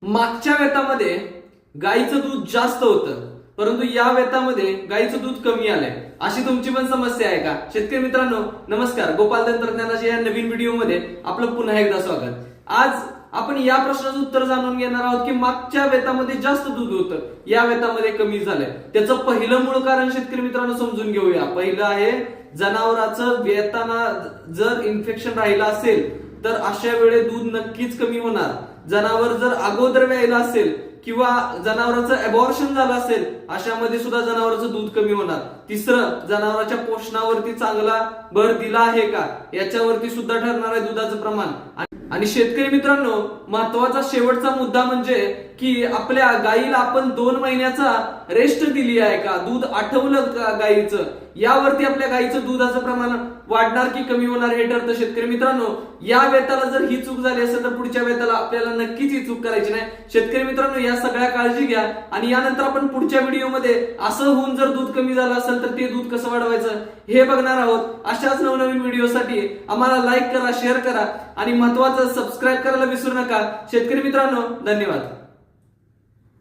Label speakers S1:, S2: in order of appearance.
S1: मागच्या वेतामध्ये गाईचं दूध जास्त होतं, परंतु या वेतामध्ये गाईचं दूध कमी आलंय, अशी तुमची पण समस्या आहे का? शेतकरी मित्रांनो नमस्कार, गोपाल तंत्रज्ञानाच्या या नवीन व्हिडिओमध्ये आपलं पुन्हा एकदा स्वागत. आज आपण या प्रश्नाचं उत्तर जाणून घेणार आहोत की मागच्या वेतामध्ये जास्त दूध होतं, या वेतामध्ये कमी झालंय. त्याचं पहिलं मूळ कारण शेतकरी मित्रांनो समजून घेऊया. पहिलं आहे, जनावराचं वेताना जर इन्फेक्शन राहिलं असेल तर अशा वेळी दूध नक्कीच कमी होणार. जनावर जर अगोदर व्यायला असेल किंवा जनावरांचं अबॉर्शन झालं असेल, अशामध्ये सुद्धा जनावरांचं दूध कमी होणार. तिसरं, जनावरांच्या पोषणावरती चांगला भर दिला आहे का याच्यावरती सुद्धा ठरणार आहे दुधाचं प्रमाण. आणि शेतकरी मित्रांनो महत्वाचा शेवटचा मुद्दा म्हणजे की आपल्या गाईला आपण 2 महिन्याचा रेस्ट दिली आहे का, दूध आठवलं का गाईचं, यावरती आपल्या गाईचं दुधाचं प्रमाण वाढणार की कमी होणार हे ठरतं. शेतकरी मित्रांनो या वेताला जर ही चूक झाली असेल तर पुढच्या वेताला आपल्याला नक्कीच ही चूक करायची नाही. शेतकरी मित्रांनो या सगळ्या काळजी घ्या आणि यानंतर आपण पुढच्या व्हिडिओमध्ये असं होऊन जर दूध कमी झालं असेल तर ते दूध कसं वाढवायचं हे बघणार आहोत. अशाच नवनवीन व्हिडिओसाठी आम्हाला लाईक करा, शेअर करा आणि महत्वाचं सबस्क्राईब करायला विसरू नका. शेतकरी मित्रांनो धन्यवाद.